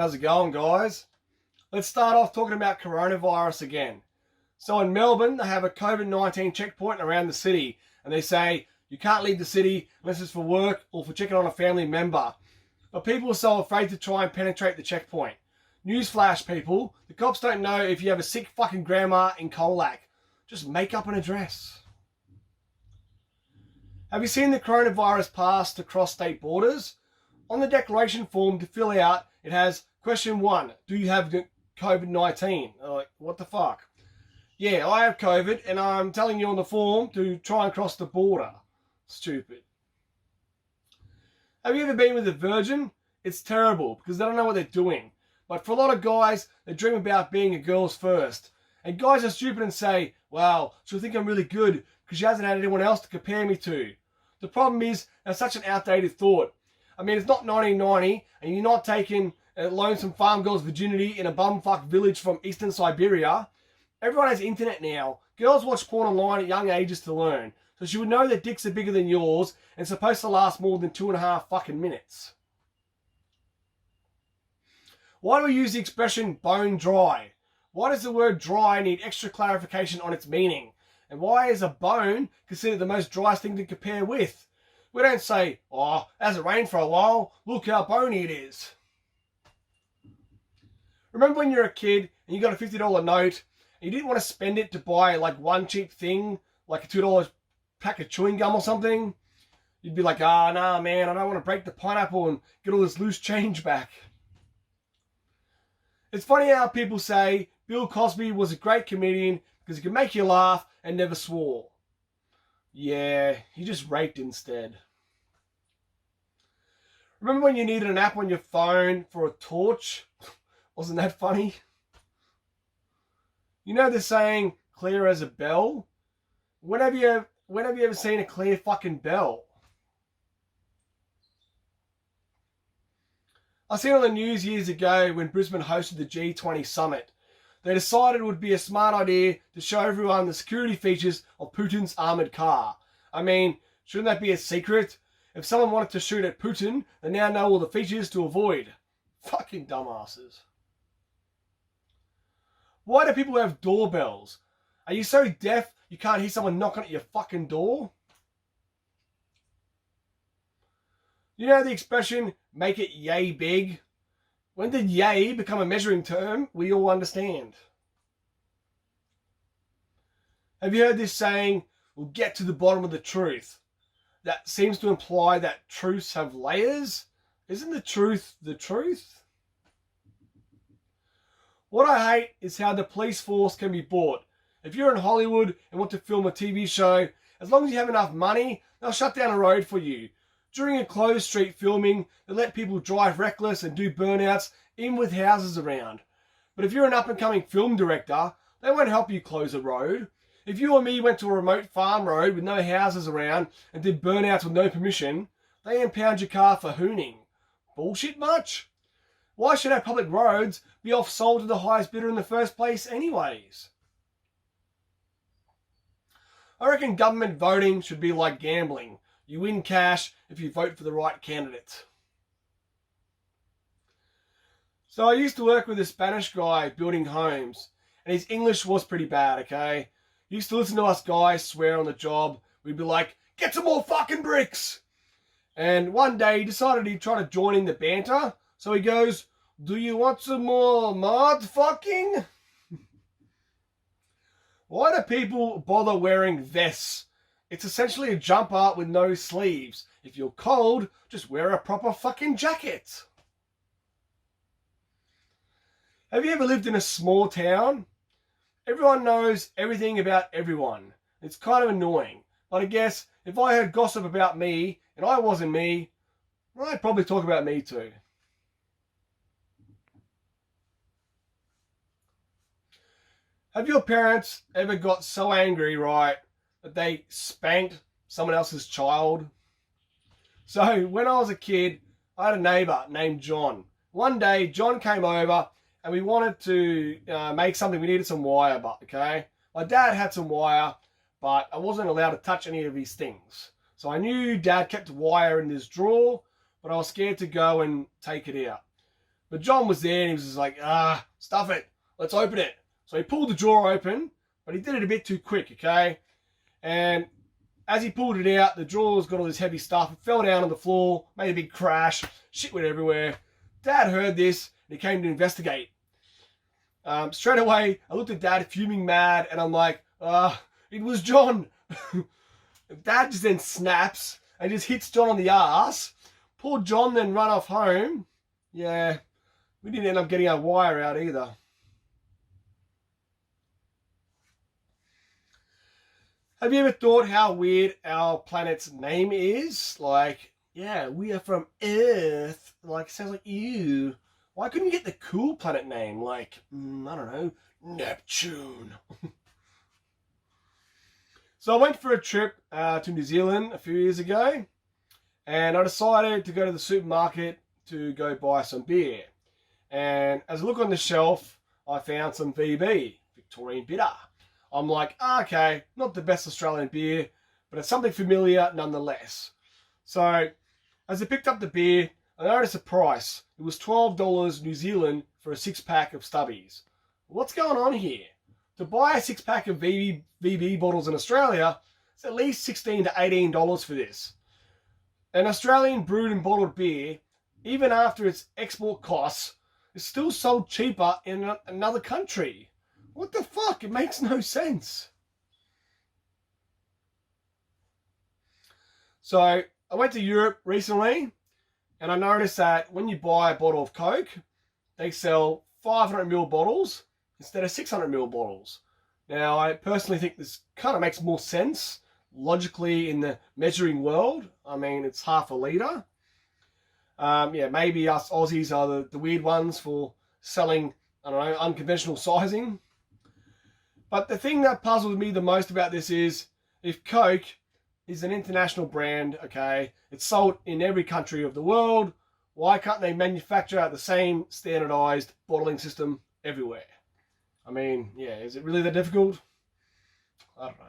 How's it going, guys? Let's start off talking about coronavirus again. So in Melbourne, they have a COVID-19 checkpoint around the city, and they say you can't leave the city unless it's for work or for checking on a family member. But people are so afraid to try and penetrate the checkpoint. Newsflash, people, the cops don't know if you have a sick fucking grandma in Colac. Just make up an address. Have you seen the coronavirus pass to cross state borders? On the declaration form to fill out, it has question 1, do you have COVID-19? Like, what the fuck? Yeah, I have COVID and I'm telling you on the form to try and cross the border. Stupid. Have you ever been with a virgin? It's terrible because they don't know what they're doing. But for a lot of guys, they dream about being a girl's first. And guys are stupid and say, wow, she'll think I'm really good because she hasn't had anyone else to compare me to. The problem is, that's such an outdated thought. I mean, it's not 1990 and you're not taking a lonesome farm girl's virginity in a bumfuck village from eastern Siberia. Everyone has internet now. Girls watch porn online at young ages to learn. So she would know that dicks are bigger than yours and supposed to last more than 2.5 fucking minutes. Why do we use the expression bone dry? Why does the word dry need extra clarification on its meaning? And why is a bone considered the most driest thing to compare with? We don't say, oh, hasn't rained for a while, look how bony it is. Remember when you're a kid and you got a $50 note and you didn't want to spend it to buy like one cheap thing, like a $2 pack of chewing gum or something? You'd be like, nah man, I don't want to break the pineapple and get all this loose change back. It's funny how people say Bill Cosby was a great comedian because he could make you laugh and never swore. Yeah, he just raped instead. Remember when you needed an app on your phone for a torch? Wasn't that funny? You know the saying, clear as a bell? When have you ever seen a clear fucking bell? I seen on the news years ago when Brisbane hosted the G20 summit. They decided it would be a smart idea to show everyone the security features of Putin's armoured car. I mean, shouldn't that be a secret? If someone wanted to shoot at Putin, they now know all the features to avoid. Fucking dumbasses. Why do people have doorbells? Are you so deaf you can't hear someone knocking at your fucking door? You know the expression, make it yay big? When did yay become a measuring term we all understand? Have you heard this saying, we'll get to the bottom of the truth? That seems to imply that truths have layers. Isn't the truth the truth? What I hate is how the police force can be bought. If you're in Hollywood and want to film a TV show, as long as you have enough money, they'll shut down a road for you. During a closed street filming, they let people drive reckless and do burnouts, even with houses around. But if you're an up-and-coming film director, they won't help you close a road. If you or me went to a remote farm road with no houses around and did burnouts with no permission, they impound your car for hooning. Bullshit much? Why should our public roads be off-sold to the highest bidder in the first place anyways? I reckon government voting should be like gambling. You win cash if you vote for the right candidate. So I used to work with a Spanish guy building homes, and his English was pretty bad, okay? He used to listen to us guys swear on the job. We'd be like, get some more fucking bricks! And one day he decided he'd try to join in the banter, so he goes, do you want some more mud fucking? Why do people bother wearing vests? It's essentially a jumper with no sleeves. If you're cold, just wear a proper fucking jacket. Have you ever lived in a small town? Everyone knows everything about everyone. It's kind of annoying. But I guess if I heard gossip about me and I wasn't me, I'd probably talk about me too. Have your parents ever got so angry, right, that they spanked someone else's child? So when I was a kid, I had a neighbour named John. One day, John came over and we wanted to make something. We needed some wire, okay? My dad had some wire, but I wasn't allowed to touch any of these things. So I knew Dad kept wire in his drawer, but I was scared to go and take it out. But John was there and he was just like, stuff it. Let's open it. So he pulled the drawer open, but he did it a bit too quick, okay? And as he pulled it out, the drawer's got all this heavy stuff. It fell down on the floor, made a big crash. Shit went everywhere. Dad heard this and he came to investigate. Straight away, I looked at Dad fuming mad and I'm like, it was John. Dad just then snaps and just hits John on the ass. Poor John then run off home. Yeah, we didn't end up getting our wire out either. Have you ever thought how weird our planet's name is? Like, yeah, we are from Earth. Like, sounds like you. Why couldn't you get the cool planet name? Like, I don't know, Neptune. So I went for a trip to New Zealand a few years ago. And I decided to go to the supermarket to go buy some beer. And as I look on the shelf, I found some VB, Victorian Bitter. I'm like, okay, not the best Australian beer, but it's something familiar nonetheless. So as I picked up the beer, I noticed the price. It was $12 New Zealand for a 6-pack of stubbies. What's going on here? To buy a 6-pack of VB bottles in Australia, it's at least $16 to $18 for this. An Australian brewed and bottled beer, even after its export costs, is still sold cheaper in another country. What the fuck? It makes no sense. So I went to Europe recently and I noticed that when you buy a bottle of Coke, they sell 500ml bottles instead of 600ml bottles. Now, I personally think this kind of makes more sense logically in the measuring world. I mean, it's half a litre. Yeah, maybe us Aussies are the weird ones for selling, I don't know, unconventional sizing. But the thing that puzzles me the most about this is, if Coke is an international brand, okay, it's sold in every country of the world, why can't they manufacture the same standardized bottling system everywhere? I mean, yeah, is it really that difficult? I don't know.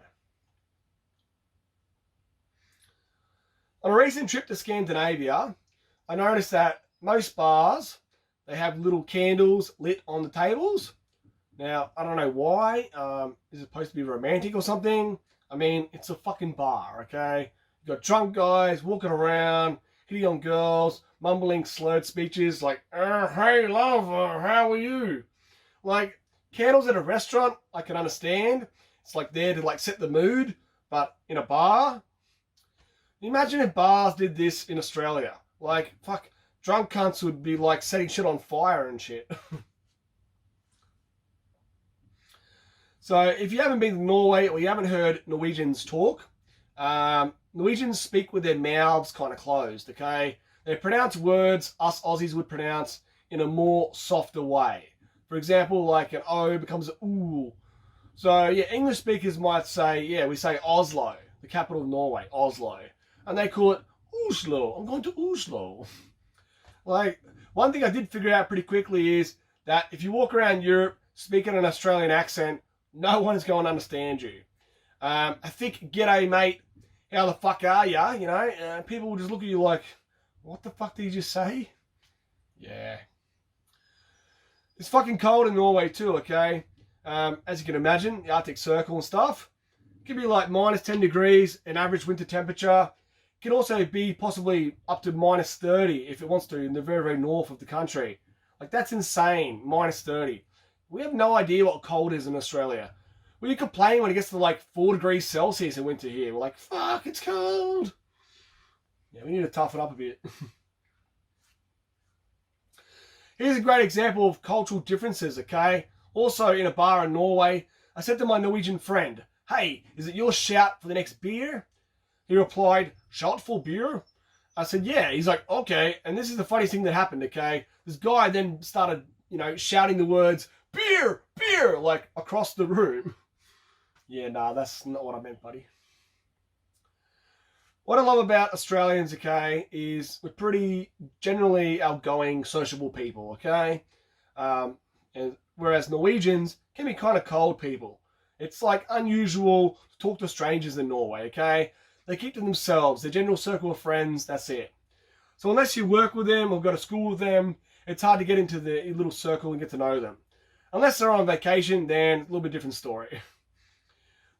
On a recent trip to Scandinavia, I noticed that most bars, they have little candles lit on the tables. Now, I don't know why. Is it supposed to be romantic or something? I mean, it's a fucking bar, okay? You got drunk guys walking around, hitting on girls, mumbling slurred speeches like, hey, love, how are you? Like, candles at a restaurant, I can understand. It's like there to like set the mood, but in a bar? Imagine if bars did this in Australia. Like, fuck, drunk cunts would be like setting shit on fire and shit. So if you haven't been to Norway or you haven't heard Norwegians talk, Norwegians speak with their mouths kind of closed, okay? They pronounce words us Aussies would pronounce in a more softer way. For example, like an O becomes an OO. So yeah, English speakers might say, yeah, we say Oslo, the capital of Norway, Oslo. And they call it Oslo. I'm going to Oslo. Like, one thing I did figure out pretty quickly is that if you walk around Europe speaking an Australian accent, no one is going to understand you. I think, g'day mate, how the fuck are ya? You know, people will just look at you like, what the fuck did you just say? Yeah. It's fucking cold in Norway too, okay? As you can imagine, the Arctic Circle and stuff. It can be like minus 10 degrees, an average winter temperature. It can also be possibly up to minus 30 if it wants to in the very, very north of the country. Like, that's insane, minus 30. We have no idea what cold is in Australia. We complain when it gets to like 4 degrees Celsius in winter here. We're like, fuck, it's cold. Yeah, we need to toughen up a bit. Here's a great example of cultural differences, okay? Also in a bar in Norway, I said to my Norwegian friend, hey, is it your shout for the next beer? He replied, shout for beer? I said, yeah. He's like, okay. And this is the funniest thing that happened, okay? This guy then started, you know, shouting the words, beer, beer, like across the room. Yeah, nah, that's not what I meant, buddy. What I love about Australians, okay, is we're pretty generally outgoing, sociable people, okay? And whereas Norwegians can be kind of cold people. It's like unusual to talk to strangers in Norway, okay? They keep to themselves, their general circle of friends, that's it. So unless you work with them or go to school with them, it's hard to get into the little circle and get to know them. Unless they're on vacation, then a little bit different story.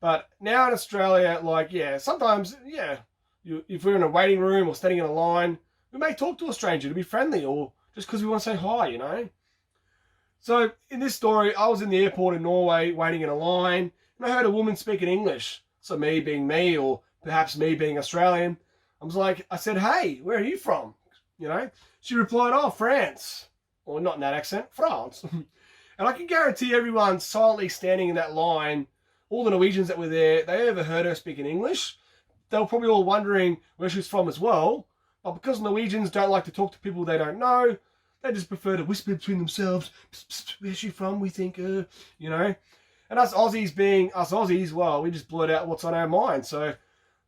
But now in Australia, like, yeah, sometimes, yeah, if we're in a waiting room or standing in a line, we may talk to a stranger to be friendly or just because we want to say hi, you know. So in this story, I was in the airport in Norway waiting in a line, and I heard a woman speaking English. So me being me, or perhaps me being Australian, I said, hey, where are you from? You know, she replied, oh, France. Or not in that accent, France. And I can guarantee everyone silently standing in that line, all the Norwegians that were there, they overheard her speaking English. They were probably all wondering where she was from as well. But because Norwegians don't like to talk to people they don't know, they just prefer to whisper between themselves, psst, psst, where's she from, we think, you know. And us Aussies being us Aussies, well, we just blurt out what's on our mind. So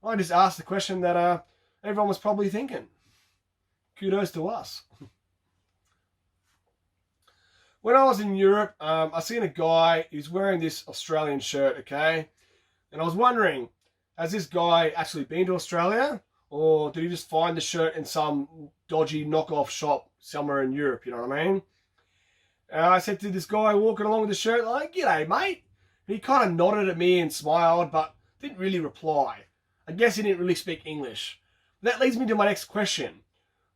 I just asked the question that everyone was probably thinking. Kudos to us. When I was in Europe, I seen a guy who's wearing this Australian shirt, okay? And I was wondering, has this guy actually been to Australia? Or did he just find the shirt in some dodgy knockoff shop somewhere in Europe, you know what I mean? And I said to this guy walking along with the shirt, like, g'day, mate. And he kind of nodded at me and smiled, but didn't really reply. I guess he didn't really speak English. That leads me to my next question.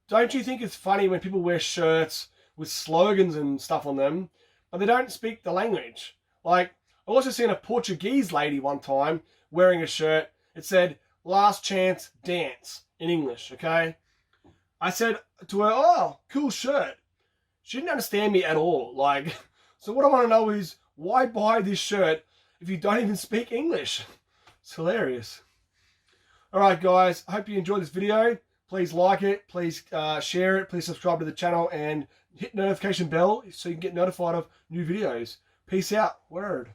Don't you think it's funny when people wear shirts with slogans and stuff on them, but they don't speak the language? Like, I also seen a Portuguese lady one time wearing a shirt. It said, last chance dance in English, okay? I said to her, oh, cool shirt. She didn't understand me at all. Like, so what I want to know is, why buy this shirt if you don't even speak English? It's hilarious. Alright guys, I hope you enjoyed this video. Please like it, please share it, please subscribe to the channel and hit the notification bell so you can get notified of new videos. Peace out. Word.